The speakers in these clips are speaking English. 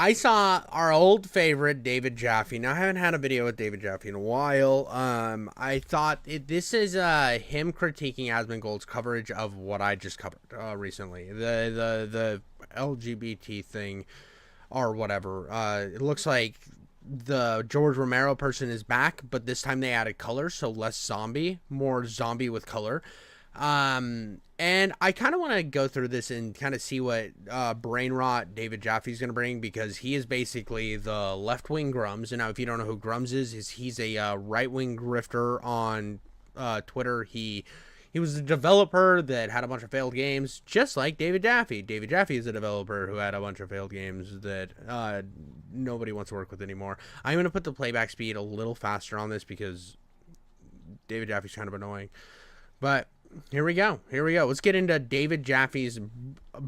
I saw our old favorite David Jaffe. Now I haven't had a video with David Jaffe in a while. I thought this is him critiquing Asmongold's coverage of what I just covered recently, the LGBT thing or whatever. It looks like the George Romero person is back, but this time they added color, so less zombie, more zombie with color. And I kind of want to go through this and kind of see what brain rot David Jaffe's going to bring, because he is basically the left-wing Grums. And now if you don't know who Grums is he's a right-wing grifter on Twitter. He was a developer that had a bunch of failed games, just like David Jaffe. David Jaffe is a developer who had a bunch of failed games that nobody wants to work with anymore. I'm going to put the playback speed a little faster on this because David Jaffe's kind of annoying. But here we go. Let's get into David Jaffe's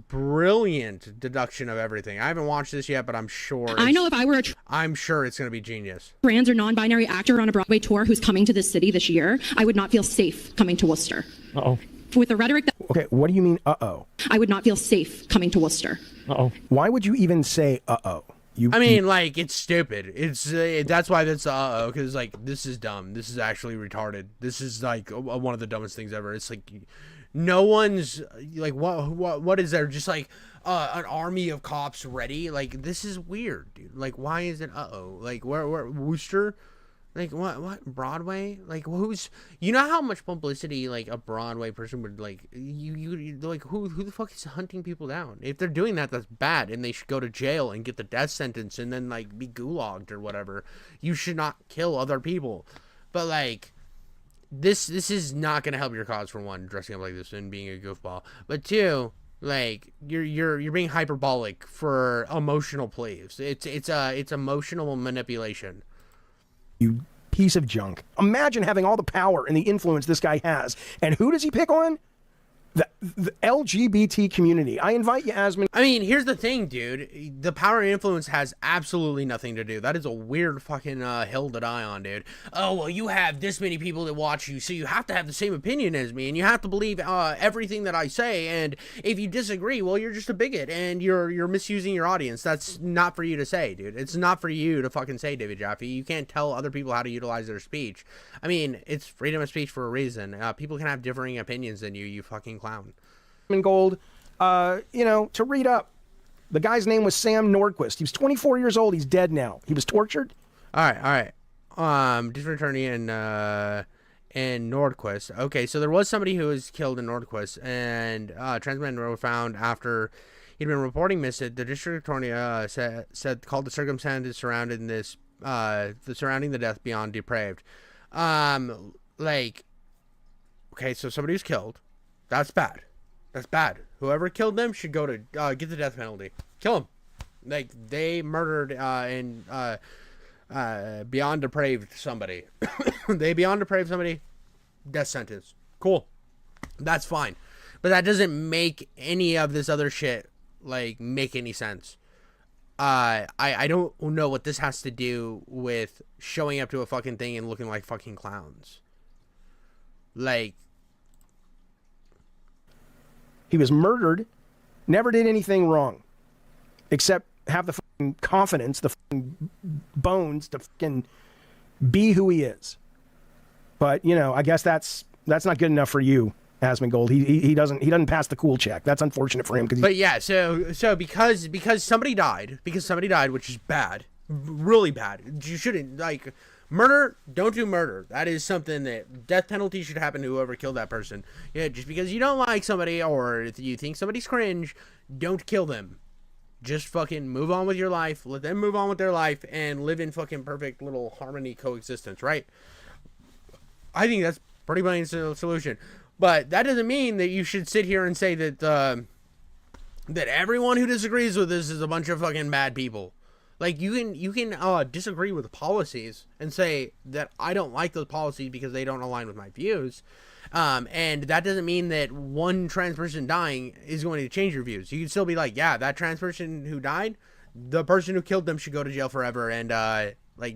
brilliant deduction of everything. I haven't watched this yet, but I'm sure I'm sure it's going to be genius. Trans or non-binary actor on a Broadway tour who's coming to this city this year, I would not feel safe coming to Worcester. Uh-oh. With the rhetoric that... Okay, what do you mean, uh-oh? I would not feel safe coming to Worcester. Uh-oh. Why would you even say uh-oh? Like, it's stupid. It's that's why that's because like this is dumb. This is actually retarded. This is like one of the dumbest things ever. It's like no one's like what is there? Just like an army of cops ready. Like this is weird, dude. Like why is it Like where Worcester? Like what Broadway? Like who's how much publicity like a Broadway person would like you like who the fuck is hunting people down? If they're doing that, that's bad, and they should go to jail and get the death sentence and then like be gulagged or whatever. You should not kill other people. But like this is not gonna help your cause, for one, dressing up like this and being a goofball. But two, like you're being hyperbolic for emotional plays. It's emotional manipulation. You piece of junk. Imagine having all the power and the influence this guy has. And who does he pick on? The LGBT community. I invite you, Asmon. I mean, here's the thing, dude. The power and influence has absolutely nothing to do. That is a weird fucking hill to die on, dude. Oh, well, you have this many people that watch you, so you have to have the same opinion as me, and you have to believe everything that I say, and if you disagree, well, you're just a bigot, and you're misusing your audience. That's not for you to say, dude. It's not for you to fucking say, David Jaffe. You can't tell other people how to utilize their speech. I mean, it's freedom of speech for a reason. People can have differing opinions than you fucking clown. Gold, to read up. The guy's name was Sam Nordquist. He was 24 years old. He's dead now. He was tortured. All right. District attorney in Nordquist. Okay, so there was somebody who was killed in Nordquist, and trans men were found after he'd been reporting missing. The district attorney said called the circumstances surrounding this surrounding the death beyond depraved. Okay, so somebody was killed. That's bad. That's bad. Whoever killed them should go to get the death penalty. Kill them. Like they murdered and beyond depraved somebody. They beyond depraved somebody. Death sentence. Cool. That's fine. But that doesn't make any of this other shit like make any sense. I don't know what this has to do with showing up to a fucking thing and looking like fucking clowns. Like. He was murdered, never did anything wrong, except have the fucking confidence, the fucking bones to fucking be who he is. But I guess that's not good enough for you, Asmongold. He doesn't pass the cool check. That's unfortunate for him. But yeah, so because somebody died, which is bad, really bad. You shouldn't like. Murder, don't do murder. That is something that death penalty should happen to whoever killed that person. Yeah, just because you don't like somebody or if you think somebody's cringe, don't kill them. Just fucking move on with your life. Let them move on with their life and live in fucking perfect little harmony coexistence, right? I think that's pretty much the solution. But that doesn't mean that you should sit here and say that that everyone who disagrees with this is a bunch of fucking bad people. Like, you can disagree with policies and say that I don't like those policies because they don't align with my views. And that doesn't mean that one trans person dying is going to change your views. You can still be like, yeah, that trans person who died, the person who killed them should go to jail forever and,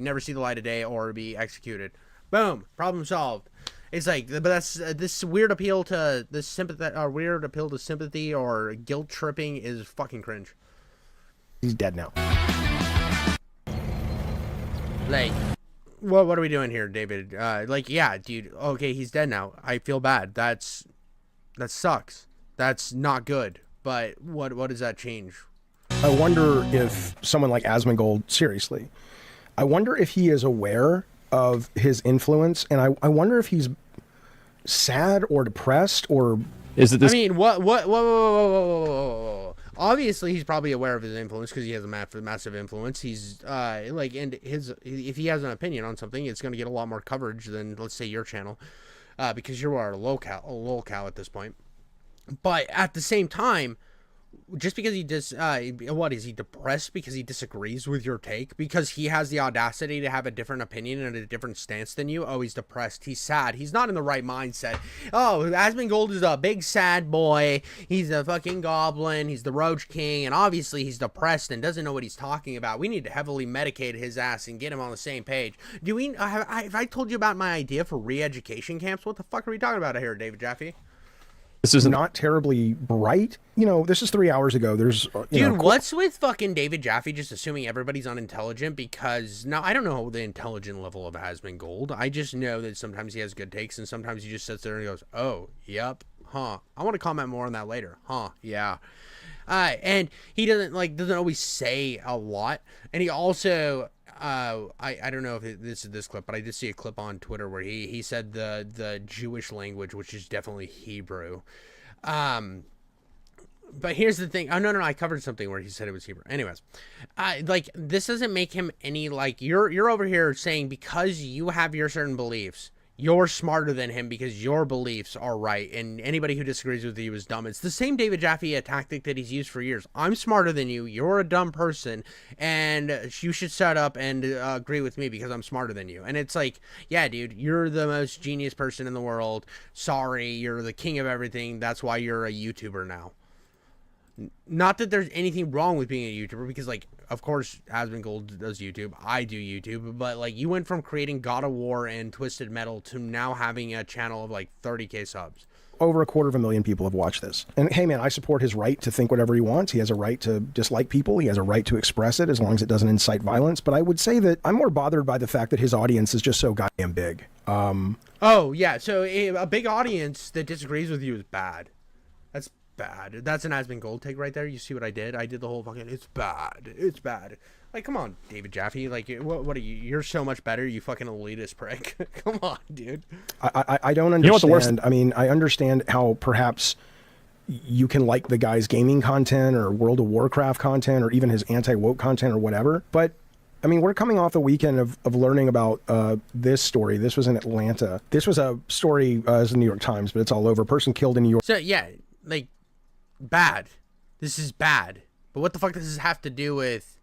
never see the light of day or be executed. Boom. Problem solved. It's like, but that's this weird appeal to sympathy or guilt tripping is fucking cringe. He's dead now. Like, what are we doing here, David? Like, yeah, dude. Okay, he's dead now. I feel bad. That sucks. That's not good. But what does that change? I wonder if someone like Asmongold, seriously, I wonder if he is aware of his influence, and I wonder if he's sad or depressed or... Is it this? I mean, whoa. Obviously, he's probably aware of his influence because he has a massive influence. He's like, and if he has an opinion on something, it's going to get a lot more coverage than, let's say, your channel, because you are a lolcow at this point. But at the same time, just because he what is he depressed because he disagrees with your take, because he has the audacity to have a different opinion and a different stance than you? Oh, he's depressed, he's sad, he's not in the right mindset. Oh, Asmongold is a big sad boy, he's a fucking goblin, he's the Roach King, and obviously he's depressed and doesn't know what he's talking about. We need to heavily medicate his ass and get him on the same page. Do we have I told you about my idea for re-education camps? What the fuck are we talking about here, David Jaffe? This is not terribly bright. You know, this is 3 hours ago. There's, dude, what's with fucking David Jaffe just assuming everybody's unintelligent? Because now I don't know the intelligent level of Asmongold. I just know that sometimes he has good takes and sometimes he just sits there and goes, "Oh, yep, huh." I want to comment more on that later. Huh, yeah. And he doesn't always say a lot. And he also, I don't know if this is this clip, but I did see a clip on Twitter where he said the Jewish language, which is definitely Hebrew. But here's the thing. Oh, no, I covered something where he said it was Hebrew. Anyways, like, this doesn't make him any, like, you're over here saying because you have your certain beliefs, you're smarter than him because your beliefs are right, and anybody who disagrees with you is dumb. It's the same David Jaffe tactic that he's used for years. I'm smarter than you, you're a dumb person, and you should shut up and agree with me because I'm smarter than you. And it's like, yeah, dude, you're the most genius person in the world. Sorry, you're the king of everything. That's why you're a YouTuber now. Not that there's anything wrong with being a YouTuber, because, like, of course, Asmongold does YouTube. I do YouTube. But, like, you went from creating God of War and Twisted Metal to now having a channel of, like, 30K subs. Over 250,000 people have watched this. And, hey, man, I support his right to think whatever he wants. He has a right to dislike people. He has a right to express it as long as it doesn't incite violence. But I would say that I'm more bothered by the fact that his audience is just so goddamn big. Oh, yeah. So a big audience that disagrees with you is bad. That's bad. That's an Asmongold take right there. You see what I did? I did the whole fucking, it's bad. Like, come on, David Jaffe. Like, what are you? You're so much better, you fucking elitist prick. Come on, dude. I don't understand. You know what the worst? I mean, I understand how perhaps you can like the guy's gaming content or World of Warcraft content or even his anti-woke content or whatever. But, I mean, we're coming off the weekend of learning about this story. This was in Atlanta. This was a story, as the New York Times, but it's all over. Person killed in New York. So, yeah, like, bad. This is bad. But what the fuck does this have to do with...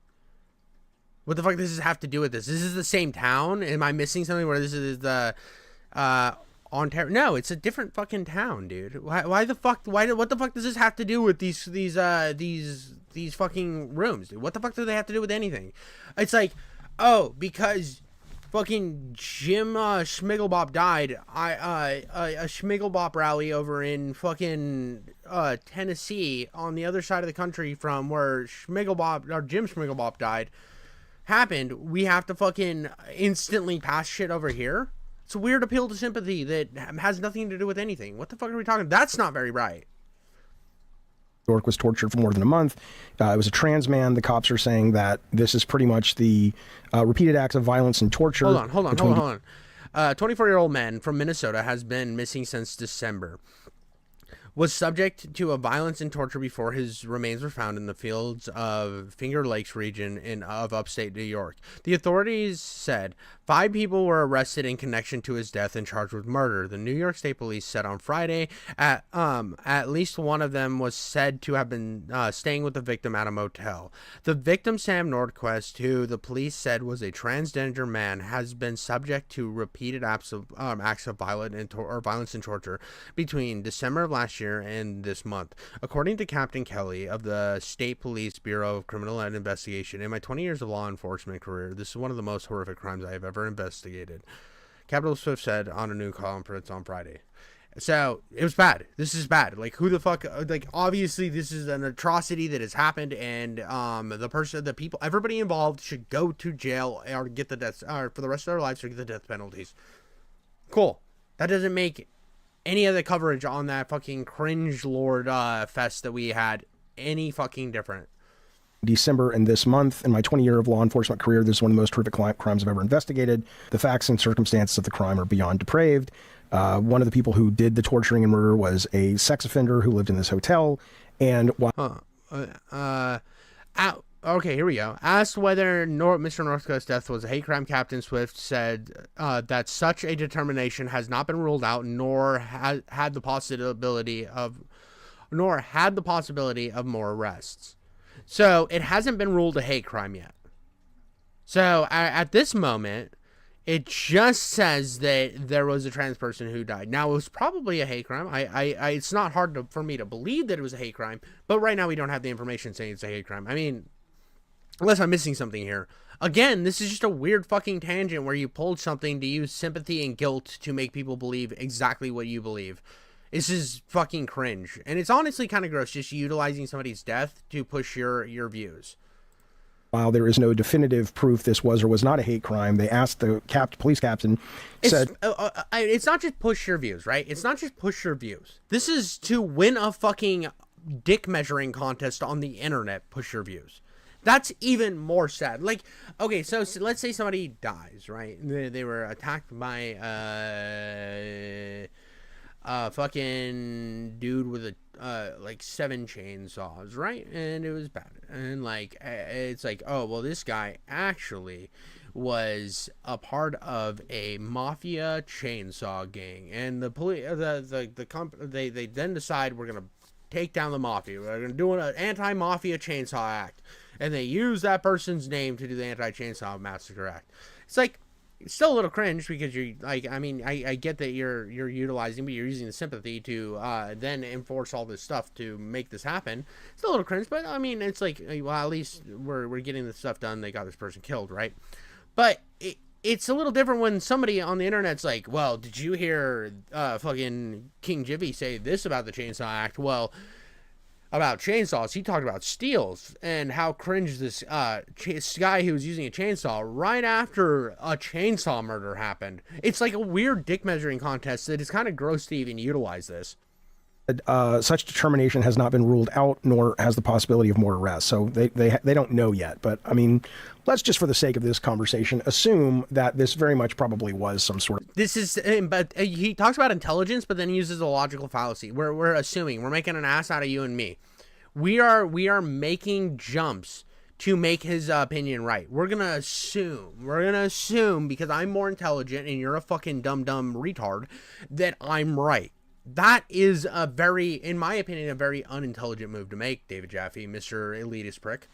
What the fuck does this have to do with this? This is the same town? Am I missing something where this is the... Ontario? No, it's a different fucking town, dude. Why the fuck... What the fuck does this have to do with these fucking rooms, dude? What the fuck do they have to do with anything? It's like, oh, because... Fucking Jim Schmiggelbop died. A Schmiggelbop rally over in fucking Tennessee on the other side of the country from where Jim Schmiggelbop died happened. We have to fucking instantly pass shit over here. It's a weird appeal to sympathy that has nothing to do with anything. What the fuck are we talking? That's not very right. York was tortured for more than a month. It was a trans man. The cops are saying that this is pretty much the repeated acts of violence and torture. Hold on. 24-year-old man from Minnesota has been missing since December. Was subject to a violence and torture before his remains were found in the fields of Finger Lakes region of upstate New York. The authorities said 5 people were arrested in connection to his death and charged with murder. The New York State Police said on Friday at least one of them was said to have been staying with the victim at a motel. The victim, Sam Nordquist, who the police said was a transgender man, has been subject to repeated acts of violence and torture between December of last year and this month. According to Captain Kelly of the State Police Bureau of Criminal Investigation, in my 20 years of law enforcement career, this is one of the most horrific crimes I have ever investigated, Captain Swift said on a new conference on Friday. So it was bad. This is bad. Like, who the fuck? Like, obviously, this is an atrocity that has happened, and the people, everybody involved should go to jail or get the death, or for the rest of their lives, or get the death penalties. Cool. That doesn't make any of the coverage on that fucking cringe lord fest that we had any fucking different. December and this month, in my 20-year of law enforcement career, this is one of the most horrific crimes I've ever investigated. The facts and circumstances of the crime are beyond depraved. One of the people who did the torturing and murder was a sex offender who lived in this hotel. And okay, here we go. Asked whether Mr. Northcote's death was a hate crime, Captain Swift said that such a determination has not been ruled out, nor had the possibility of more arrests. So it hasn't been ruled a hate crime yet. So at this moment, it just says that there was a trans person who died. Now, it was probably a hate crime. It's not hard for me to believe that it was a hate crime, but right now we don't have the information saying it's a hate crime. I mean, unless I'm missing something here. Again, this is just a weird fucking tangent where you pulled something to use sympathy and guilt to make people believe exactly what you believe. This is fucking cringe. And it's honestly kind of gross just utilizing somebody's death to push your views. While there is no definitive proof this was or was not a hate crime, they asked the police captain, it's not just push your views, right? It's not just push your views. This is to win a fucking dick measuring contest on the internet, push your views. That's even more sad. Like, okay, so let's say somebody dies, right? They were attacked by a fucking dude with like 7 chainsaws, right? And it was bad. And like, it's like, oh, well, this guy actually was a part of a mafia chainsaw gang, and the police, they then decide we're gonna take down the mafia. We're gonna do an anti-mafia chainsaw act, and they use that person's name to do the anti-chainsaw massacre act. It's like, it's still a little cringe because you're like, I mean, I get that you're utilizing, but you're using the sympathy to then enforce all this stuff to make this happen. It's still a little cringe, but I mean, it's like, well, at least we're getting this stuff done. They got this person killed, right? But it's a little different when somebody on the internet's like, well, did you hear fucking King Jaffe say this about the Chainsaw Act? Well, about chainsaws, he talked about steels and how cringe this guy who was using a chainsaw right after a chainsaw murder happened. It's like a weird dick measuring contest that is kind of gross to even utilize this. Such determination has not been ruled out, nor has the possibility of more arrests. So they don't know yet. But I mean, let's just, for the sake of this conversation, assume that this very much probably was some sort of. This is, but he talks about intelligence, but then he uses a logical fallacy. We're assuming, we're making an ass out of you and me. We are making jumps to make his opinion right. We're gonna assume because I'm more intelligent and you're a fucking dumb retard that I'm right. That is a very, in my opinion, a very unintelligent move to make, David Jaffe, Mr. Elitist prick.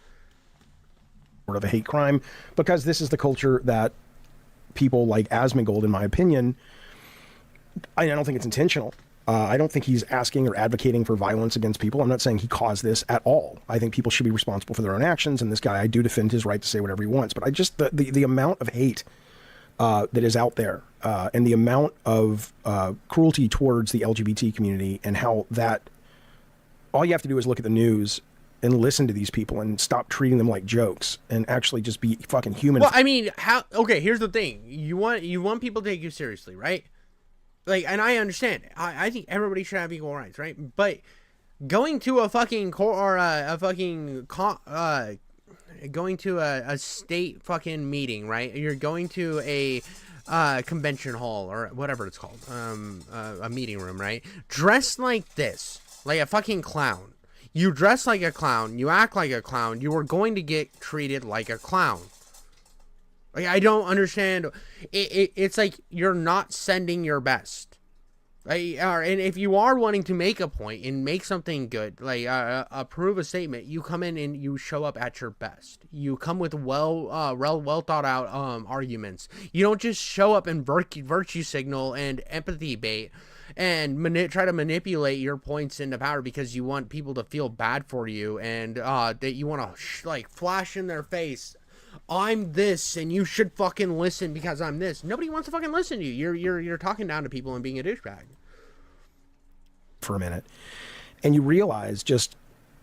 Sort of a hate crime, because this is the culture that people like Asmongold, in my opinion, I don't think it's intentional. I don't think he's asking or advocating for violence against people. I'm not saying he caused this at all. I think people should be responsible for their own actions, and this guy, I do defend his right to say whatever he wants, but I just, the amount of hate that is out there, and the amount of cruelty towards the LGBT community, and how that, all you have to do is look at the news and listen to these people and stop treating them like jokes and actually just be fucking human. Well, I mean, okay, here's the thing. You want people to take you seriously, right? Like, and I understand. I think everybody should have equal rights, right? But going to a fucking going to a state fucking meeting, right? You're going to a convention hall or whatever it's called, a meeting room, right? Dressed like this, like a fucking clown. You dress like a clown, you act like a clown, you are going to get treated like a clown. Like, I don't understand. It's like you're not sending your best. And if you are wanting to make a point and make something good, like approve a statement, you come in and you show up at your best. You come with well thought out arguments. You don't just show up and virtue signal and empathy bait and try to manipulate your points into power because you want people to feel bad for you and that you want to flash in their face, I'm this and you should fucking listen because I'm this. Nobody wants to fucking listen to you. You're talking down to people and being a douchebag. for a minute, and you realize just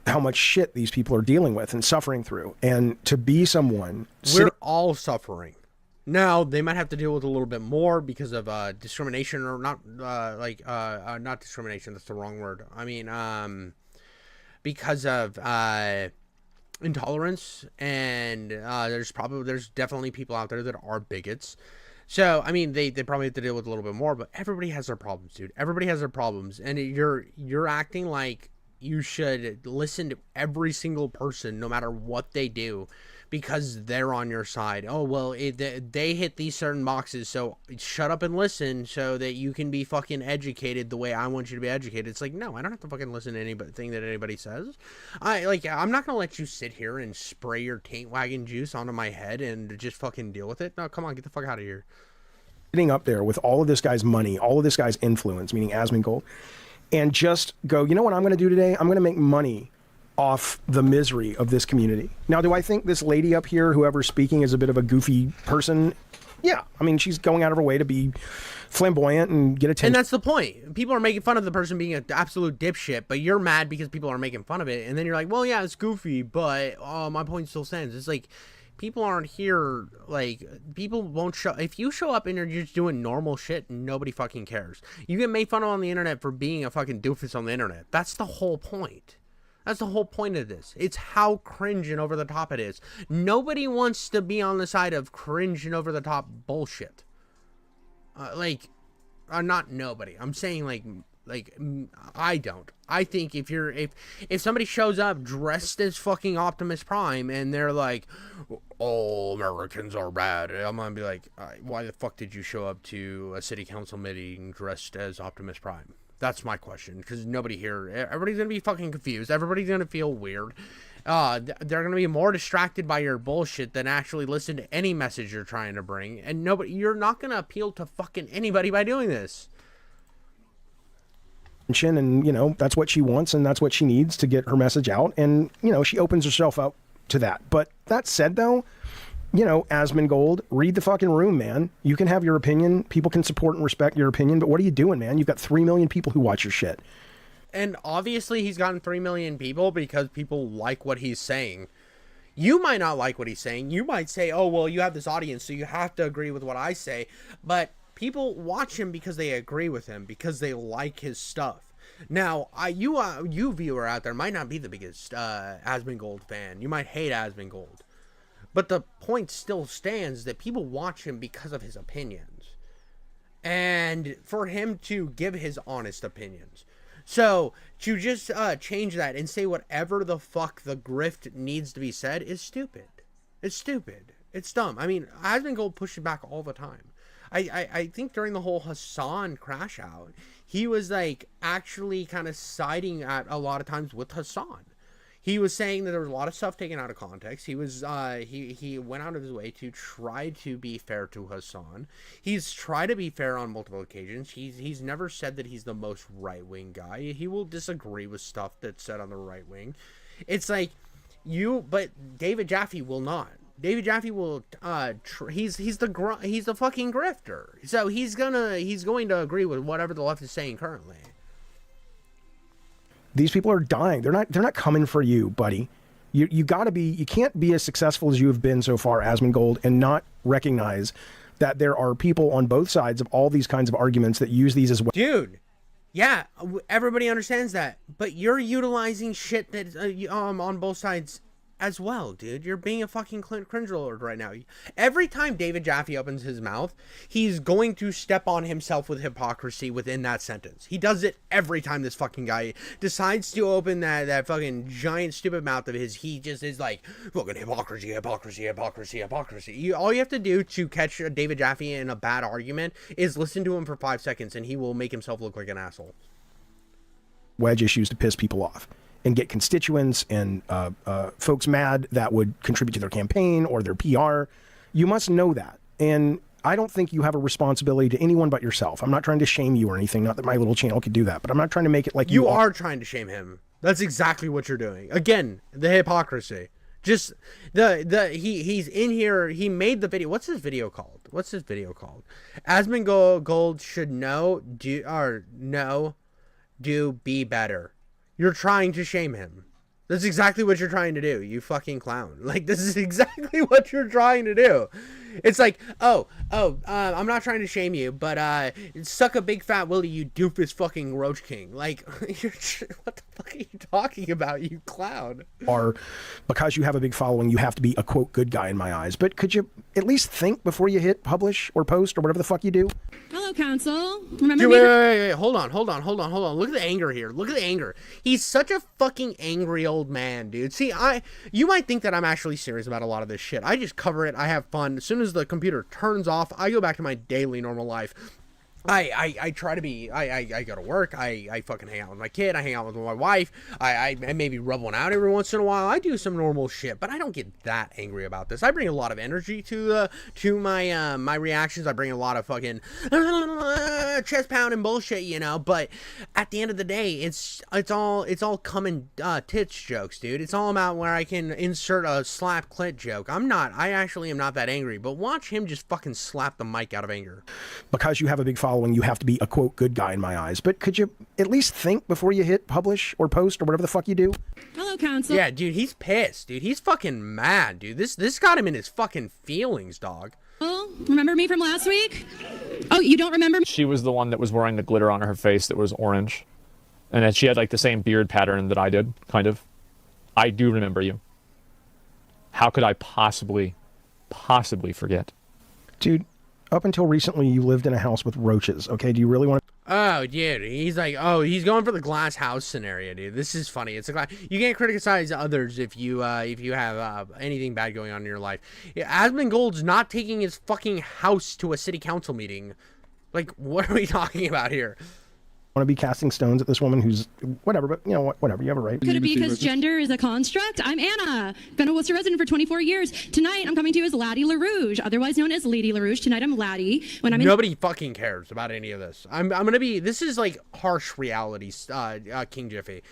how much shit these people are dealing with and suffering through. And to be someone... We're all suffering. Now, they might have to deal with a little bit more because of discrimination, or not, not discrimination, that's the wrong word. I mean, because of intolerance, and there's definitely people out there that are bigots. So, I mean, they probably have to deal with a little bit more, but everybody has their problems, dude. Everybody has their problems, and you're acting like you should listen to every single person, no matter what they do, because they're on your side. Oh, well, they hit these certain boxes, so shut up and listen so that you can be fucking educated the way I want you to be educated. It's like, no, I don't have to fucking listen to anything that anybody says. I'm not gonna let you sit here and spray your taint wagon juice onto my head and just fucking deal with it. No, come on, get the fuck out of here. Sitting up there with all of this guy's money, all of this guy's influence, meaning Asmongold, and just go, you know what I'm going to do today? I'm going to make money off the misery of this community. Now, do I think this lady up here, whoever's speaking, is a bit of a goofy person? Yeah. I mean, she's going out of her way to be flamboyant and get attention. And that's the point. People are making fun of the person being an absolute dipshit, but you're mad because people are making fun of it. And then you're like, well, yeah, it's goofy, but my point still stands. It's like, people aren't here, like, people won't show. If you show up and you're just doing normal shit, nobody fucking cares. You get made fun of on the internet for being a fucking doofus on the internet. That's the whole point. That's the whole point of this. It's how cringe and over the top it is. Nobody wants to be on the side of cringe and over the top bullshit. Not nobody. I'm saying like I don't. I think if somebody shows up dressed as fucking Optimus Prime and they're like, all Americans are bad, I'm gonna be like, why the fuck did you show up to a city council meeting dressed as Optimus Prime? That's my question, because nobody here, everybody's gonna be fucking confused. Everybody's gonna feel weird. They're gonna be more distracted by your bullshit than actually listen to any message you're trying to bring. And you're not gonna appeal to fucking anybody by doing this. And, you know, that's what she wants and that's what she needs to get her message out. And, you know, she opens herself up to that. But that said, though, you know, Asmongold, read the fucking room, man. You can have your opinion. People can support and respect your opinion. But what are you doing, man? You've got 3 million people who watch your shit. And obviously he's gotten 3 million people because people like what he's saying. You might not like what he's saying. You might say, oh, well, you have this audience, so you have to agree with what I say. But people watch him because they agree with him, because they like his stuff. Now, you viewer out there might not be the biggest Asmongold fan. You might hate Asmongold. But the point still stands that people watch him because of his opinions. And for him to give his honest opinions. So, to just change that and say whatever the fuck the grift needs to be said is stupid. It's stupid. It's dumb. I mean, Asmongold pushes back all the time. I think during the whole Hassan crash out, he was like actually kind of siding at a lot of times with Hassan. He was saying that there was a lot of stuff taken out of context. He was he went out of his way to try to be fair to Hassan. He's tried to be fair on multiple occasions. He's never said that he's the most right-wing guy. He will disagree with stuff that's said on the right wing. It's like but David Jaffe will not. David Jaffe will he's the fucking grifter. So he's going to agree with whatever the left is saying currently. These people are dying. They're not coming for you, buddy. You can't be as successful as you have been so far, Asmongold, and not recognize that there are people on both sides of all these kinds of arguments that use these as well. Dude, yeah, everybody understands that, but you're utilizing shit that on both sides as well, dude. You're being a fucking cringe lord right now. Every time David Jaffe opens his mouth, he's going to step on himself with hypocrisy within that sentence. He does it every time this fucking guy decides to open that fucking giant stupid mouth of his. He just is like, fucking hypocrisy. All you have to do to catch David Jaffe in a bad argument is listen to him for 5 seconds and he will make himself look like an asshole. Wedge issues to piss people off and get constituents and folks mad that would contribute to their campaign or their PR. You must know that. And I don't think you have a responsibility to anyone but yourself. I'm not trying to shame you or anything. Not that my little channel could do that, but I'm not trying to make it like you are trying to shame him. That's exactly what you're doing. Again, the hypocrisy. Just he's in here. He made the video. What's his video called? Asmongold should know do be better. You're trying to shame him. That's exactly what you're trying to do, you fucking clown. Like, this is exactly what you're trying to do. It's like, I'm not trying to shame you, but suck a big fat willy, you doofus fucking roach king. Like, what the fuck are you talking about, you clown? Or because you have a big following, you have to be a quote good guy in my eyes. But could you at least think before you hit publish or post or whatever the fuck you do? Hello, council. Remember Dude, me? wait. Hold on. Look at the anger here. Look at the anger. He's such a fucking angry old man, dude. See, you might think that I'm actually serious about a lot of this shit. I just cover it. I have fun. As soon as the computer turns off, I go back to my daily normal life. I try to be, I go to work, I fucking hang out with my kid, I hang out with my wife, I maybe rub one out every once in a while, I do some normal shit, but I don't get that angry about this. I bring a lot of energy to my, my reactions. I bring a lot of fucking chest pounding bullshit, you know, but at the end of the day, it's all coming, tits jokes, dude. It's all about where I can insert a slap clit joke. I actually am not that angry, but watch him just fucking slap the mic out of anger. Because you have a big following, you have to be a quote good guy in my eyes. But could you at least think before you hit publish or post or whatever the fuck you do? Hello, council. Yeah, dude, he's pissed, dude. He's fucking mad, dude. This got him in his fucking feelings, dog. Oh, remember me from last week? Oh, you don't remember me? She was the one that was wearing the glitter on her face that was orange. And that she had like the same beard pattern that I did, kind of. I do remember you. How could I possibly forget? Dude, up until recently, you lived in a house with roaches, okay? Do you really want to... Oh, dude, he's like, he's going for the glass house scenario, dude. This is funny. It's a glass. You can't criticize others if you have anything bad going on in your life. Yeah, Asmongold's not taking his fucking house to a city council meeting. Like, what are we talking about here? Want to be casting stones at this woman who's whatever, but you know what, whatever, you have a right. Could it be because gender is a construct? I'm Anna, been a Worcester resident for 24 years. Tonight I'm coming to you as Laddie LaRouge, otherwise known as Lady LaRouge. Tonight I'm Laddie. When I'm in Nobody fucking cares about any of this. I'm gonna be. This is like harsh reality, King Jaffe.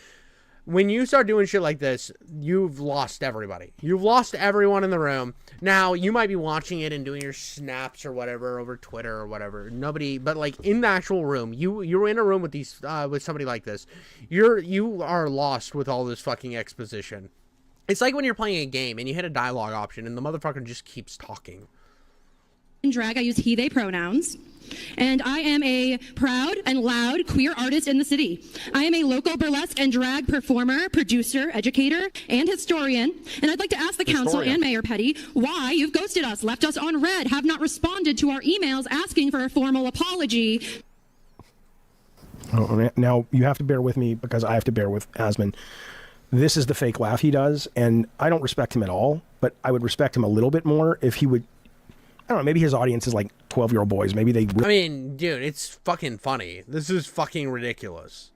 When you start doing shit like this, you've lost everybody. You've lost everyone in the room. Now, you might be watching it and doing your snaps or whatever over Twitter or whatever. Nobody, but like in the actual room, you're in a room with these with somebody like this. You are lost with all this fucking exposition. It's like when you're playing a game and you hit a dialogue option and the motherfucker just keeps talking. In drag, I use he, they pronouns. And I am a proud and loud queer artist in the city. I am a local burlesque and drag performer, producer, educator, and historian. And I'd like to ask the council and Mayor Petty why you've ghosted us, left us on red, have not responded to our emails asking for a formal apology. Oh, now, you have to bear with me because I have to bear with Asmon. This is the fake laugh he does, and I don't respect him at all, but I would respect him a little bit more if he would... I don't know, maybe his audience is like 12-year-old boys. Maybe they... I mean, dude, it's fucking funny. This is fucking ridiculous.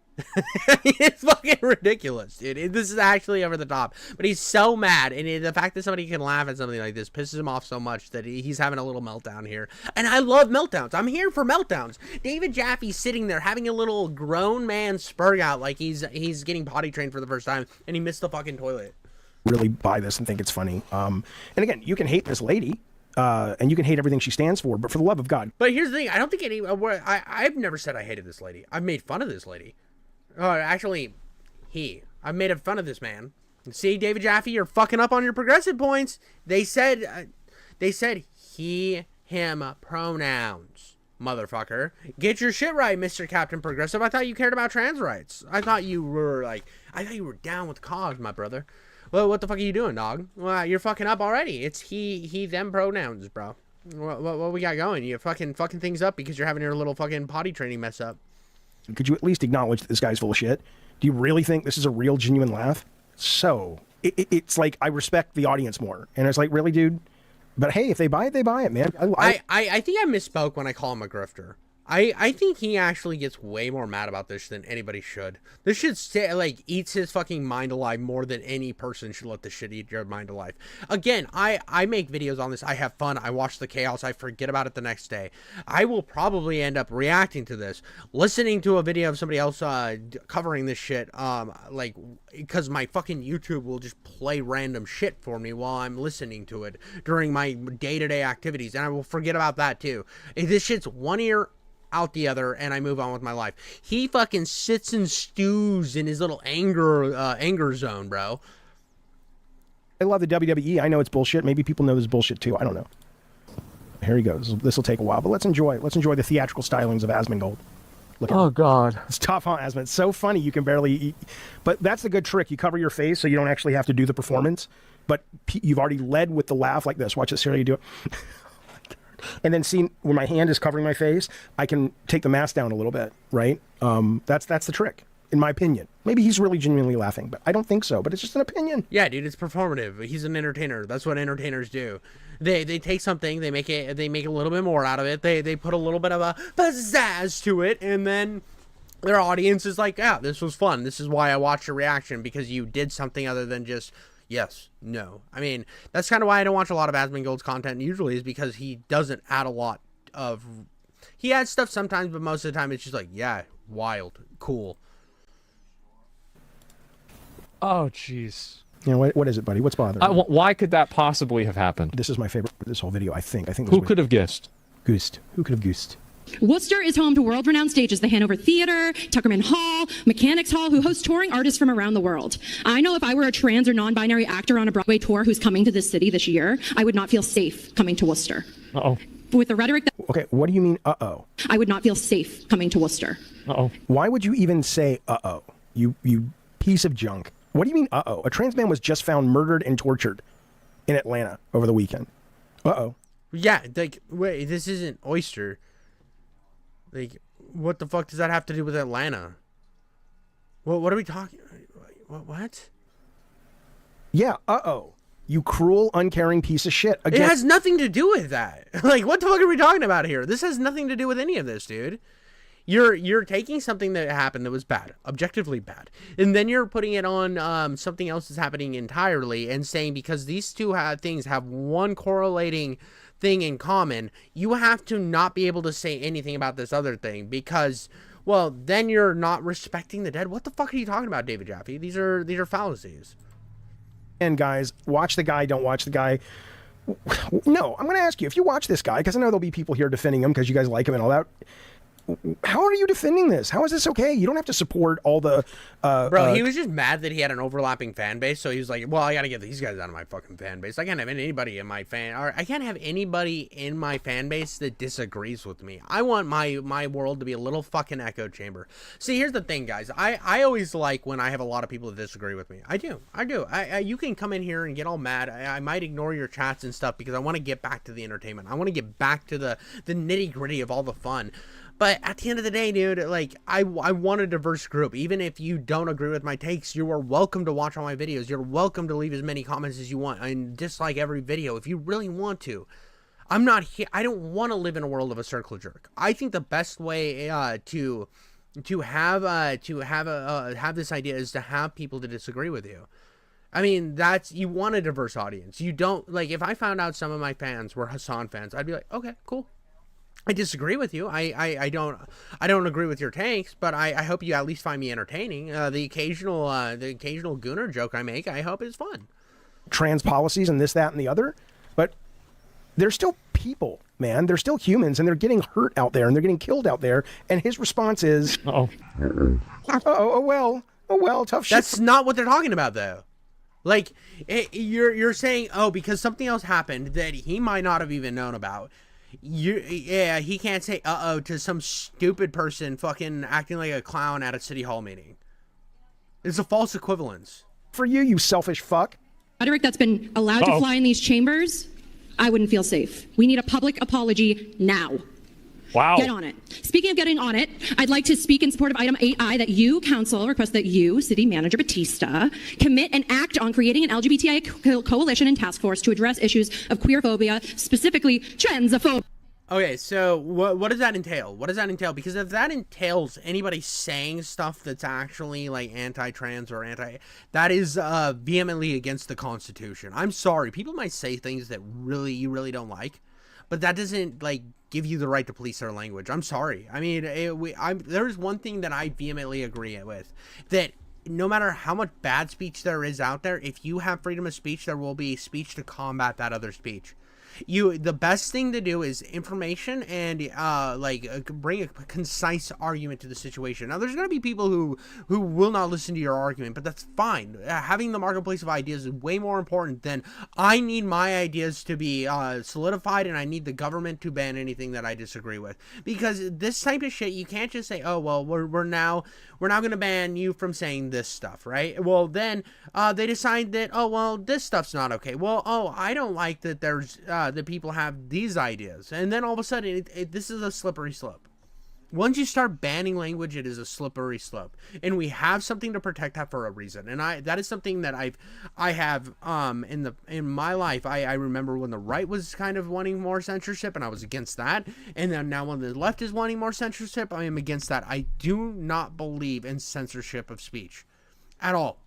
It's fucking ridiculous, dude. This is actually over the top. But he's so mad, and the fact that somebody can laugh at something like this pisses him off so much that he's having a little meltdown here. And I love meltdowns. I'm here for meltdowns. David Jaffe's sitting there having a little grown man spurg out like he's getting potty trained for the first time, and he missed the fucking toilet. Really buy this and think it's funny. And again, you can hate this lady. And you can hate everything she stands for, but for the love of God. But here's the thing. I don't think I've never said I hated this lady. I've made fun of this lady. Actually, I've made fun of this man. See, David Jaffe, you're fucking up on your progressive points. They said he, him pronouns, motherfucker. Get your shit right, Mr. Captain Progressive. I thought you cared about trans rights. I thought you were down with the cause, my brother. Well, what the fuck are you doing, dog? Well, you're fucking up already. It's he, them pronouns, bro. What we got going? You fucking things up because you're having your little fucking potty training mess up. Could you at least acknowledge that this guy's full of shit? Do you really think this is a real, genuine laugh? So, it's like, I respect the audience more. And it's like, really, dude? But hey, if they buy it, man. I think I misspoke when I call him a grifter. I think he actually gets way more mad about this than anybody should. This shit eats his fucking mind alive more than any person should let this shit eat your mind alive. Again, I make videos on this. I have fun. I watch the chaos. I forget about it the next day. I will probably end up reacting to this, listening to a video of somebody else covering this shit, because my fucking YouTube will just play random shit for me while I'm listening to it during my day-to-day activities, and I will forget about that too. This shit's one ear out the other, and I move on with my life. He fucking sits and stews in his little anger zone, bro. I love the WWE. I know it's bullshit. Maybe people know this bullshit too. I don't know. Here he goes. This will take a while, but let's enjoy the theatrical stylings of Asmongold. Look at Oh, God. It's tough, huh, Asmon? It's so funny you can barely eat. But that's the good trick. You cover your face so you don't actually have to do the performance. But you've already led with the laugh like this. Watch this. Here you do it. And then see, when my hand is covering my face, I can take the mask down a little bit, right? That's the trick, in my opinion.Maybe he's really genuinely laughing, but I don't think so. But it's just an opinion. Yeah, dude, it's performative. He's an entertainer. That's what entertainers do. They take something, they make a little bit more out of it. They put a little bit of a pizzazz to it, and then their audience is like, yeah, this was fun. This is why I watched your reaction, because you did something other than just yes, no. I mean, that's kind of why I don't watch a lot of Asmongold's content usually, is because he doesn't add a lot of... He adds stuff sometimes, but most of the time it's just like, yeah, wild, cool. Oh, jeez. You know, what is it, buddy? What's bothering you? Why could that possibly have happened? This is my favorite part of this whole video, I think. Who could have guessed? Goosed. Who could have goosed? Worcester is home to world-renowned stages, the Hanover Theater, Tuckerman Hall, Mechanics Hall, who host touring artists from around the world. I know if I were a trans or non-binary actor on a Broadway tour who's coming to this city this year, I would not feel safe coming to Worcester. Uh-oh. With the rhetoric that... Okay, what do you mean, uh-oh? I would not feel safe coming to Worcester. Uh-oh. Why would you even say uh-oh? You piece of junk. What do you mean, uh-oh? A trans man was just found murdered and tortured in Atlanta over the weekend. Uh-oh. Yeah, like, wait, this isn't Oyster. Like, what the fuck does that have to do with Atlanta? What are we talking? What? Yeah, uh-oh. You cruel, uncaring piece of shit. It has nothing to do with that. Like, what the fuck are we talking about here? This has nothing to do with any of this, dude. You're taking something that happened that was bad, objectively bad, and then you're putting it on something else that's happening entirely, and saying because these two things have one correlating thing in common, you have to not be able to say anything about this other thing because, well, then you're not respecting the dead. What the fuck are you talking about, David Jaffe? These are fallacies. And guys, watch the guy, don't watch the guy. No, I'm going to ask you, if you watch this guy, because I know there'll be people here defending him because you guys like him and all that. How are you defending this? How is this okay? You don't have to support all the... Bro, he was just mad that he had an overlapping fan base, so he was like, well, I gotta get these guys out of my fucking fan base. I can't have anybody in my fan base that disagrees with me. I want my world to be a little fucking echo chamber. See, here's the thing, guys. I always like when I have a lot of people that disagree with me. I do. You can come in here and get all mad. I might ignore your chats and stuff because I want to get back to the entertainment. I want to get back to the nitty-gritty of all the fun. But at the end of the day, dude, like, I want a diverse group. Even if you don't agree with my takes, you are welcome to watch all my videos. You're welcome to leave as many comments as you want and dislike every video if you really want to. I'm not here. I don't want to live in a world of a circle jerk. I think the best way to have this idea is to have people to disagree with you. I mean, you want a diverse audience. You don't, like, if I found out some of my fans were Hassan fans, I'd be like, okay, cool. I disagree with you. I don't agree with your takes, but I hope you at least find me entertaining. The occasional gooner joke I make, I hope is fun. Trans policies and this, that, and the other, but they're still people, man. They're still humans, and they're getting hurt out there, and they're getting killed out there. And his response is, oh well, tough shit. That's not what they're talking about, though. Like, you're saying, oh, because something else happened that he might not have even known about. He can't say uh-oh to some stupid person fucking acting like a clown at a city hall meeting. It's a false equivalence. For you selfish fuck. Rhetoric that's been allowed to fly in these chambers, I wouldn't feel safe. We need a public apology now. Wow. Get on it. Speaking of getting on it, I'd like to speak in support of item 8I that you, council, request that you, city manager Batista, commit and act on creating an LGBTI coalition and task force to address issues of queerphobia, specifically transophobia. Okay, so what does that entail? What does that entail? Because if that entails anybody saying stuff that's actually like anti-trans or that is vehemently against the Constitution. I'm sorry, people might say things that you really don't like, but that doesn't like give you the right to police their language. I'm sorry. I mean, there's one thing that I vehemently agree with, that no matter how much bad speech there is out there, if you have freedom of speech, there will be speech to combat that other speech. The best thing to do is information and bring a concise argument to the situation. Now, there's going to be people who will not listen to your argument, but that's fine. Having the marketplace of ideas is way more important than I need my ideas to be solidified, and I need the government to ban anything that I disagree with. Because this type of shit, you can't just say, oh, well, we're now going to ban you from saying this stuff, right? Well, then they decide that, oh, well, this stuff's not okay. Well, oh, I don't like that there's that people have these ideas. And then all of a sudden, this is a slippery slope. Once you start banning language, it is a slippery slope, and we have something to protect that for a reason. And that is something that I have in my life. I remember when the right was kind of wanting more censorship, and I was against that. And then now when the left is wanting more censorship, I am against that. I do not believe in censorship of speech, at all.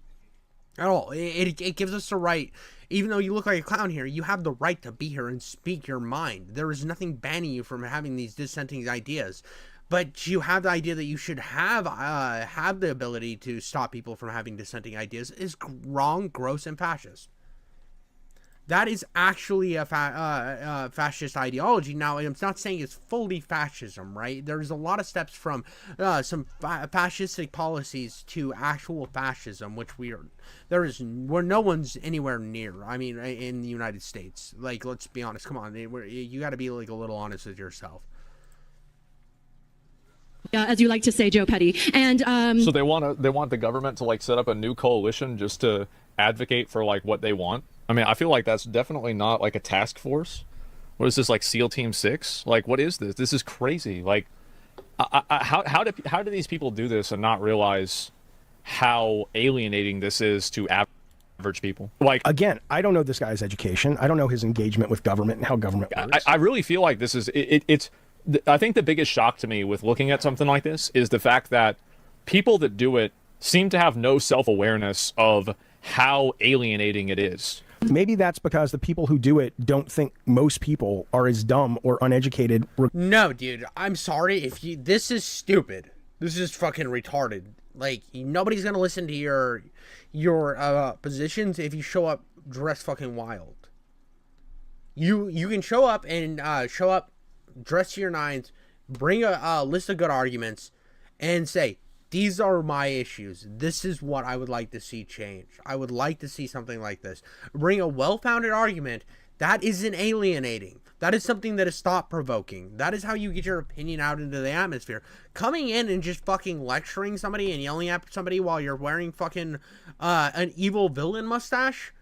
At all. It gives us the right. Even though you look like a clown here, you have the right to be here and speak your mind. There is nothing banning you from having these dissenting ideas. But you have the idea that you should have the ability to stop people from having dissenting ideas is wrong, gross, and fascist. That is actually a fascist ideology. Now, I'm not saying it's fully fascism, right? There's a lot of steps from some fascistic policies to actual fascism, which where no one's anywhere near. I mean, in the United States, like, let's be honest. Come on, you got to be like a little honest with yourself. As you like to say, Joe Petty. And so they want the government to like set up a new coalition just to advocate for like what they want. I mean, I feel like that's definitely not like a task force. What is this, like SEAL Team 6? Like, what is this? This is crazy. Like, how do these people do this and not realize how alienating this is to average people? Like, again, I don't know this guy's education. I don't know his engagement with government and how government works. I really feel like this is it's. I think the biggest shock to me with looking at something like this is the fact that people that do it seem to have no self-awareness of how alienating it is. Maybe that's because the people who do it don't think most people are as dumb or uneducated. No, dude, I'm sorry. This is stupid. This is fucking retarded. Like, nobody's gonna listen to your positions if you show up dressed fucking wild. You can show up dress to your nines, bring a list of good arguments, and say, these are my issues. This is what I would like to see change. I would like to see something like this. Bring a well-founded argument. That isn't alienating. That is something that is thought-provoking. That is how you get your opinion out into the atmosphere. Coming in and just fucking lecturing somebody and yelling at somebody while you're wearing fucking an evil villain mustache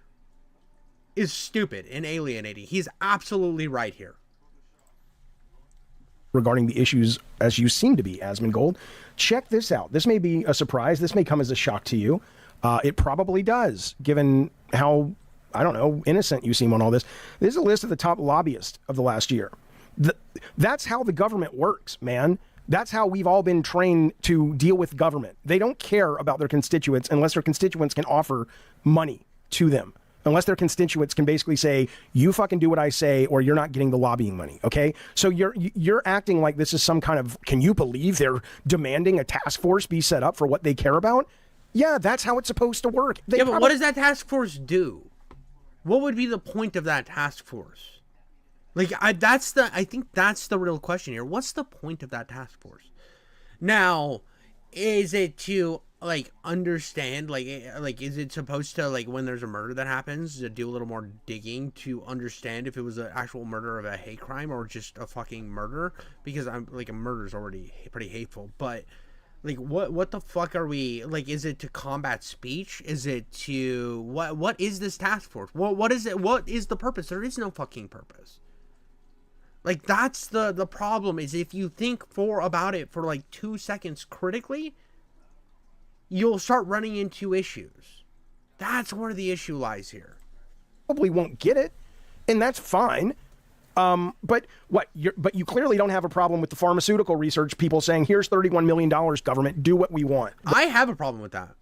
is stupid and alienating. He's absolutely right here. Regarding the issues as you seem to be, Asmongold. Check this out. This may be a surprise. This may come as a shock to you. It probably does, given how, I don't know, innocent you seem on all this. This is a list of the top lobbyists of the last year. That's how the government works, man. That's how we've all been trained to deal with government. They don't care about their constituents unless their constituents can offer money to them. Unless their constituents can basically say, you fucking do what I say or you're not getting the lobbying money, okay? So you're acting like this is some kind of, can you believe they're demanding a task force be set up for what they care about? Yeah, that's how it's supposed to work. But what does that task force do? What would be the point of that task force? Like, I think that's the real question here. What's the point of that task force? Now, is it to like understand, like is it supposed to, like, when there's a murder that happens, to do a little more digging to understand if it was an actual murder of a hate crime or just a fucking murder? Because I'm like, a murder is already pretty hateful, but like, what the fuck are we, like, is it to combat speech? Is it to what is this task force? What is it? What is the purpose? There is no fucking purpose. Like, that's the problem, is if you think about it for like 2 seconds critically, you'll start running into issues. That's where the issue lies here. Probably won't get it, and that's fine. But you clearly don't have a problem with the pharmaceutical research people saying, here's $31 million, government, do what we want. I have a problem with that.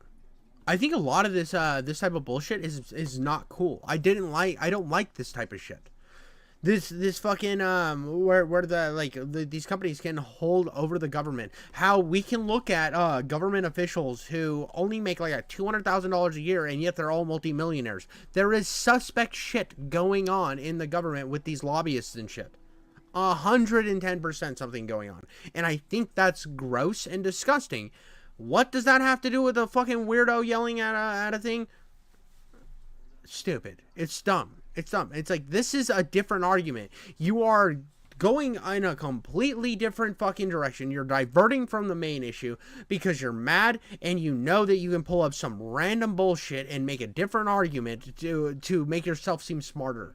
I think a lot of this type of bullshit is not cool. I don't like this type of shit. This fucking where these companies can hold over the government. How we can look at government officials who only make like a $200,000 a year, and yet they're all multimillionaires. There is suspect shit going on in the government with these lobbyists and shit. 110% something going on, and I think that's gross and disgusting. What does that have to do with a fucking weirdo yelling at a thing? Stupid. It's dumb. It's dumb. It's like, this is a different argument. You are going in a completely different fucking direction. You're diverting from the main issue because you're mad and you know that you can pull up some random bullshit and make a different argument to make yourself seem smarter.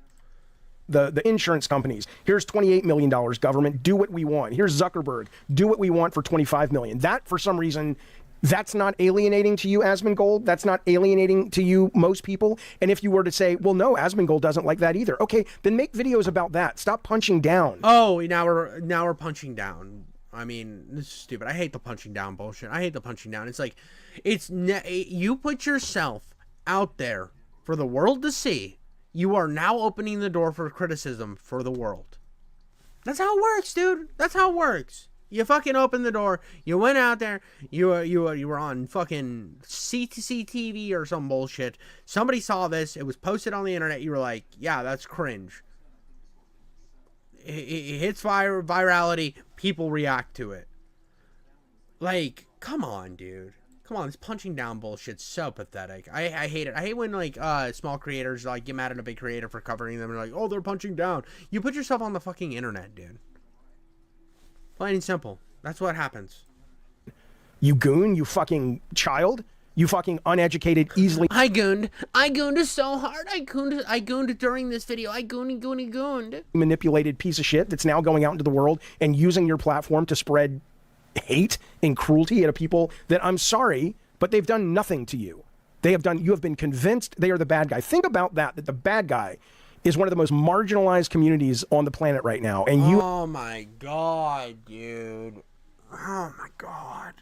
The insurance companies. Here's $28 million, government. Do what we want. Here's Zuckerberg. Do what we want for $25 million. That, for some reason, that's not alienating to you, Asmongold. That's not alienating to you, most people. And if you were to say, well, no, Asmongold doesn't like that either. Okay, then make videos about that. Stop punching down. Oh, now we're punching down. I mean, this is stupid. I hate the punching down bullshit. I hate the punching down. It's like, you put yourself out there for the world to see. You are now opening the door for criticism for the world. That's how it works, dude. That's how it works. You fucking opened the door. You went out there. You were on fucking CCTV or some bullshit. Somebody saw this. It was posted on the internet. You were like, yeah, that's cringe. It hits virality. People react to it. Like, come on, dude. Come on, this punching down bullshit's so pathetic. I hate it. I hate when, like, small creators, like, get mad at a big creator for covering them and like, oh, they're punching down. You put yourself on the fucking internet, dude. Plain and simple. That's what happens. You goon, you fucking child, you fucking uneducated, easily... I gooned so hard. I gooned during this video. I gooned. ...manipulated piece of shit that's now going out into the world and using your platform to spread hate and cruelty at people that, I'm sorry, but they've done nothing to you. You have been convinced they are the bad guy. Think about that the bad guy is one of the most marginalized communities on the planet right now. And you... Oh my God, dude. Oh my God.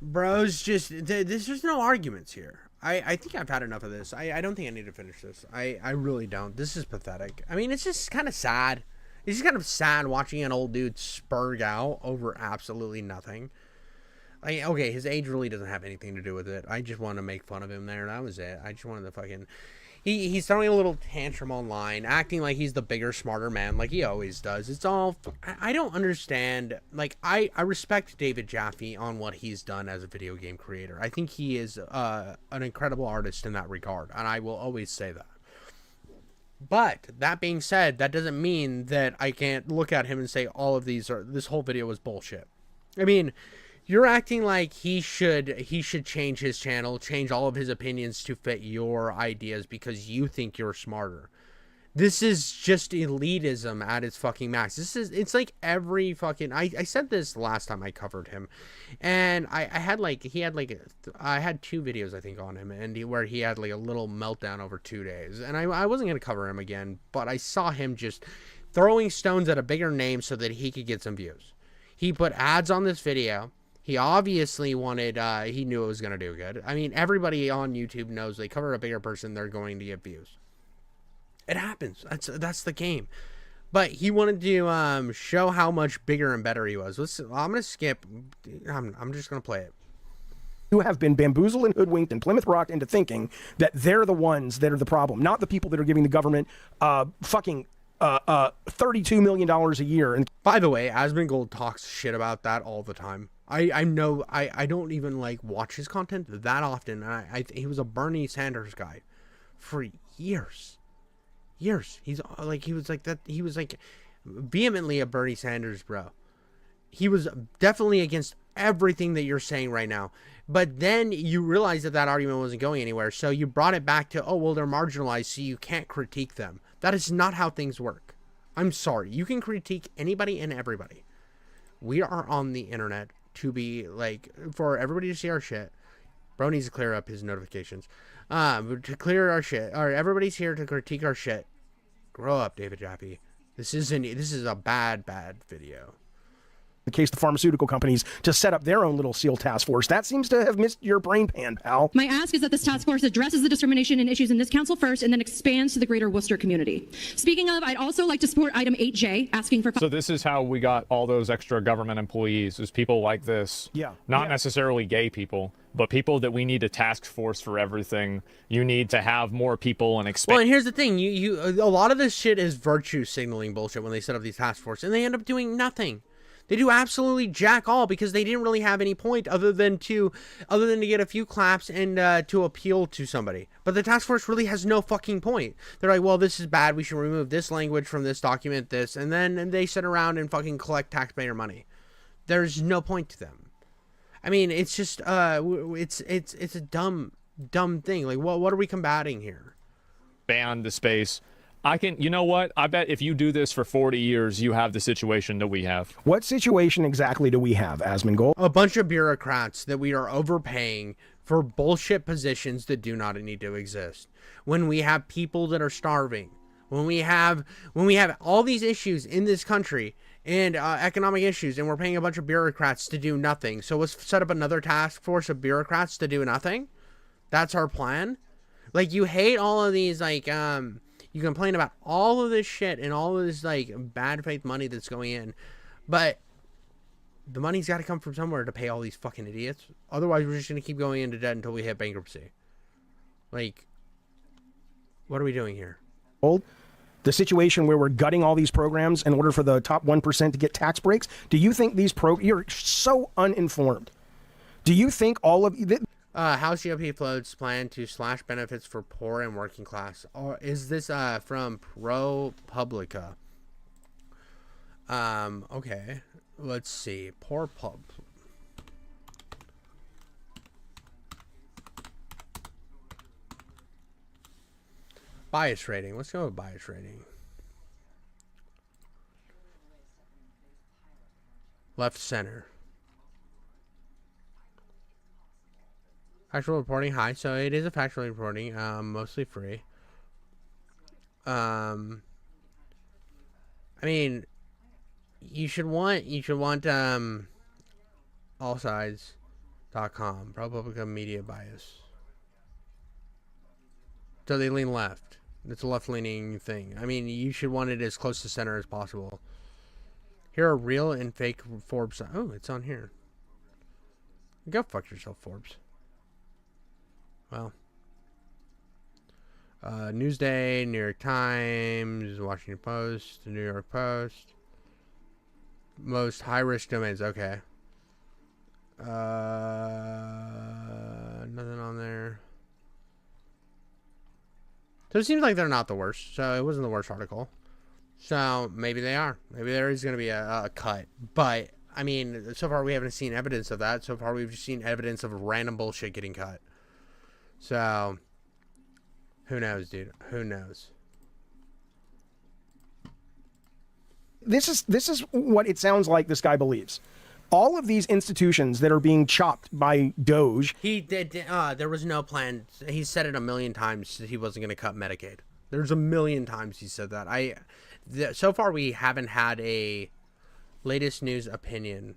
Bros, there's just no arguments here. I think I've had enough of this. I don't think I need to finish this. I really don't. This is pathetic. I mean, it's just kind of sad. It's just kind of sad watching an old dude spurg out over absolutely nothing. Like, okay, his age really doesn't have anything to do with it. I just wanted to make fun of him there. That was it. I just wanted to fucking... He's throwing a little tantrum online, acting like he's the bigger, smarter man, like he always does. It's all... I don't understand. Like, I respect David Jaffe on what he's done as a video game creator. I think he is an incredible artist in that regard, and I will always say that. But, that being said, that doesn't mean that I can't look at him and say all of this whole video was bullshit. I mean... You're acting like he should change his channel, change all of his opinions to fit your ideas because you think you're smarter. This is just elitism at its fucking max. It's like every fucking... I said this last time I covered him, and I had two videos I think on him, and where he had like a little meltdown over 2 days, and I wasn't gonna cover him again, but I saw him just throwing stones at a bigger name so that he could get some views. He put ads on this video. He obviously wanted, he knew it was going to do good. I mean, everybody on YouTube knows they cover a bigger person, they're going to get views. It happens. That's the game. But he wanted to show how much bigger and better he was. I'm going to skip. I'm just going to play it. You have been bamboozled and hoodwinked and Plymouth Rocked into thinking that they're the ones that are the problem, not the people that are giving the government fucking $32 million a year. And by the way, Asmongold talks shit about that all the time. I know I don't even like watch his content that often. He was a Bernie Sanders guy for years. He was vehemently a Bernie Sanders bro. He was definitely against everything that you're saying right now. But then you realized that argument wasn't going anywhere, so you brought it back to, oh well, they're marginalized, so you can't critique them. That is not how things work. I'm sorry. You can critique anybody and everybody. We are on the internet to be, like, for everybody to see our shit. Bro needs to clear up his notifications. To clear our shit. Or everybody's here to critique our shit. Grow up, David Jaffe. This is a bad video. the case the pharmaceutical companies to set up their own little SEAL task force. That seems to have missed your brain pan, pal. My ask is that this task force addresses the discrimination and issues in this council first and then expands to the greater Worcester community. Speaking of, I'd also like to support item 8J, asking for... So this is how we got all those extra government employees, is people like this. Yeah. Not necessarily gay people, but people that we need a task force for everything. You need to have more people and expand. Well, and here's the thing. A lot of this shit is virtue signaling bullshit when they set up these task forces, and they end up doing nothing. They do absolutely jack all because they didn't really have any point other than to get a few claps and to appeal to somebody. But the task force really has no fucking point. They're like, well, this is bad. We should remove this language from this document, and then they sit around and fucking collect taxpayer money. There's no point to them. I mean, it's just it's a dumb thing. Like, what are we combating here? Ban the space. You know what? I bet if you do this for 40 years, you have the situation that we have. What situation exactly do we have, Asmongold? A bunch of bureaucrats that we are overpaying for bullshit positions that do not need to exist. When we have people that are starving, when we have all these issues in this country and economic issues, and we're paying a bunch of bureaucrats to do nothing. So let's set up another task force of bureaucrats to do nothing. That's our plan. Like, you hate all of these, like, you complain about all of this shit and all of this, like, bad faith money that's going in. But the money's got to come from somewhere to pay all these fucking idiots. Otherwise, we're just going to keep going into debt until we hit bankruptcy. Like, what are we doing here? The situation where we're gutting all these programs in order for the top 1% to get tax breaks. Do you think these you're so uninformed. Do you think all of... House GOP floats plan to slash benefits for poor and working class. Or is this from ProPublica? Okay. Let's see. Bias rating. Let's go with bias rating. Left center. Factual reporting high, so it is a factual reporting, mostly free. I mean, you should want allsides.com, ProPublica media bias. So they lean left. It's a left-leaning thing. I mean, you should want it as close to center as possible. Here are real and fake Forbes. Oh, it's on here. Go fuck yourself, Forbes. Well, Newsday, New York Times, Washington Post, the New York Post. Most high-risk domains. Okay. Nothing on there. So it seems like they're not the worst. So it wasn't the worst article. So maybe they are. Maybe there is going to be a cut. But, I mean, so far we haven't seen evidence of that. So far we've just seen evidence of random bullshit getting cut. So, who knows, dude? Who knows? This is what it sounds like this guy believes. All of these institutions that are being chopped by Doge. He did. There was no plan. He said it a million times. He wasn't going to cut Medicaid. There's a million times he said that. So far we haven't had a latest news opinion.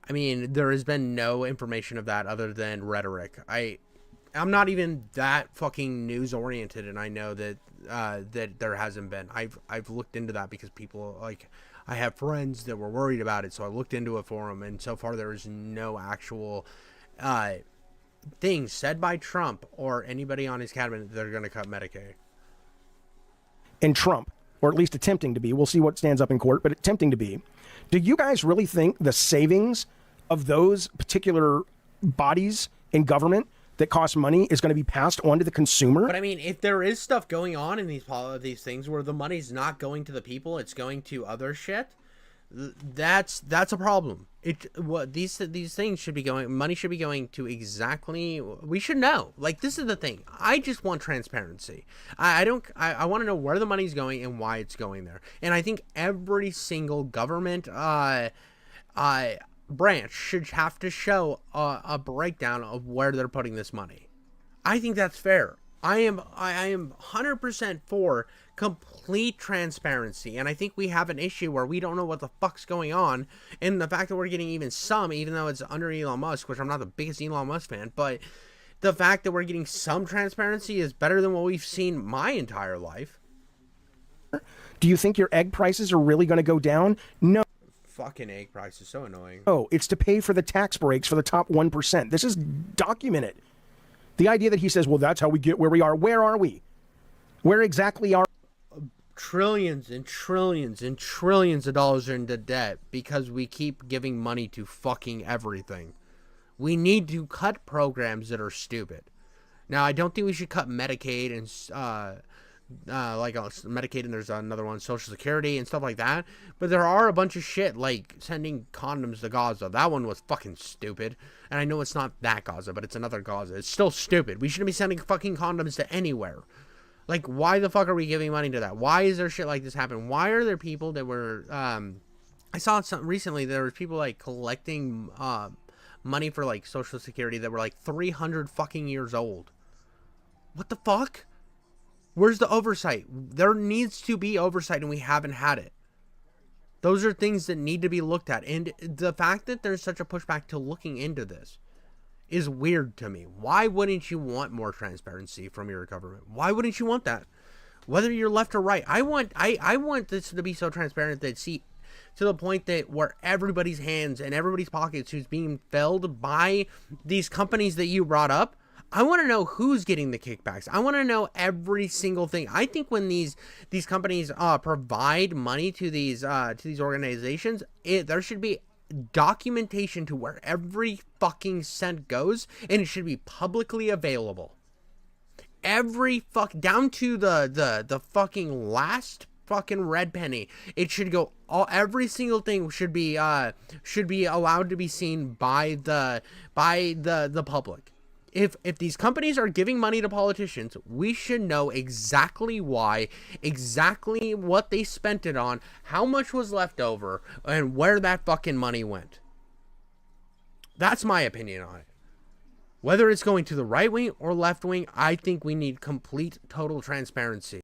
I mean, there has been no information of that other than rhetoric. I'm not even that fucking news oriented, and I know that that there hasn't been. I've looked into that because people, like, I have friends that were worried about it, so I looked into it for them, and so far there is no actual things said by Trump or anybody on his cabinet that they're going to cut Medicaid. And Trump, or at least attempting to be, we'll see what stands up in court, but attempting to be. Do you guys really think the savings of those particular bodies in government that cost money is going to be passed on to the consumer? But I mean, if there is stuff going on in these things where the money's not going to the people, it's going to other shit, that's a problem. These things should be going, money should be going to exactly, we should know. Like, this is the thing. I just want transparency. I want to know where the money's going and why it's going there. And I think every single government branch should have to show a breakdown of where they're putting this money. I think that's fair. I am 100% for complete transparency, and I think we have an issue where we don't know what the fuck's going on, and the fact that we're getting even though it's under Elon Musk, which I'm not the biggest Elon Musk fan, but the fact that we're getting some transparency is better than what we've seen my entire life. Do you think your egg prices are really going to go down? No. Fucking egg price is so annoying. Oh, it's to pay for the tax breaks for the top 1%. This is documented. The idea that he says, well, that's how we get where we are. Where are we? Where exactly are trillions and trillions and trillions of dollars into debt because we keep giving money to fucking everything. We need to cut programs that are stupid. Now, I don't think we should cut Medicaid and Medicaid, and there's another one, Social Security and stuff like that. But there are a bunch of shit like sending condoms to Gaza. That one was fucking stupid. And I know it's not that Gaza, but it's another Gaza. It's still stupid. We shouldn't be sending fucking condoms to anywhere. Like, why the fuck are we giving money to that? Why is there shit like this happen? Why are there people that were, I saw something recently, there was people, like, collecting, money for, like, Social Security that were, like, 300 fucking years old. What the fuck? Where's the oversight? There needs to be oversight, and we haven't had it. Those are things that need to be looked at. And the fact that there's such a pushback to looking into this is weird to me. Why wouldn't you want more transparency from your government? Why wouldn't you want that? Whether you're left or right. I want this to be so transparent that, see, to the point that where everybody's hands and everybody's pockets who's being filled by these companies that you brought up. I want to know who's getting the kickbacks. I want to know every single thing. I think when these companies provide money to these organizations, there should be documentation to where every fucking cent goes, and it should be publicly available. Every down to the fucking last fucking red penny. It should go every single thing should be allowed to be seen by the public. If these companies are giving money to politicians, we should know exactly why, exactly what they spent it on, how much was left over, and where that fucking money went. That's my opinion on it. Whether it's going to the right wing or left wing, I think we need complete, total transparency.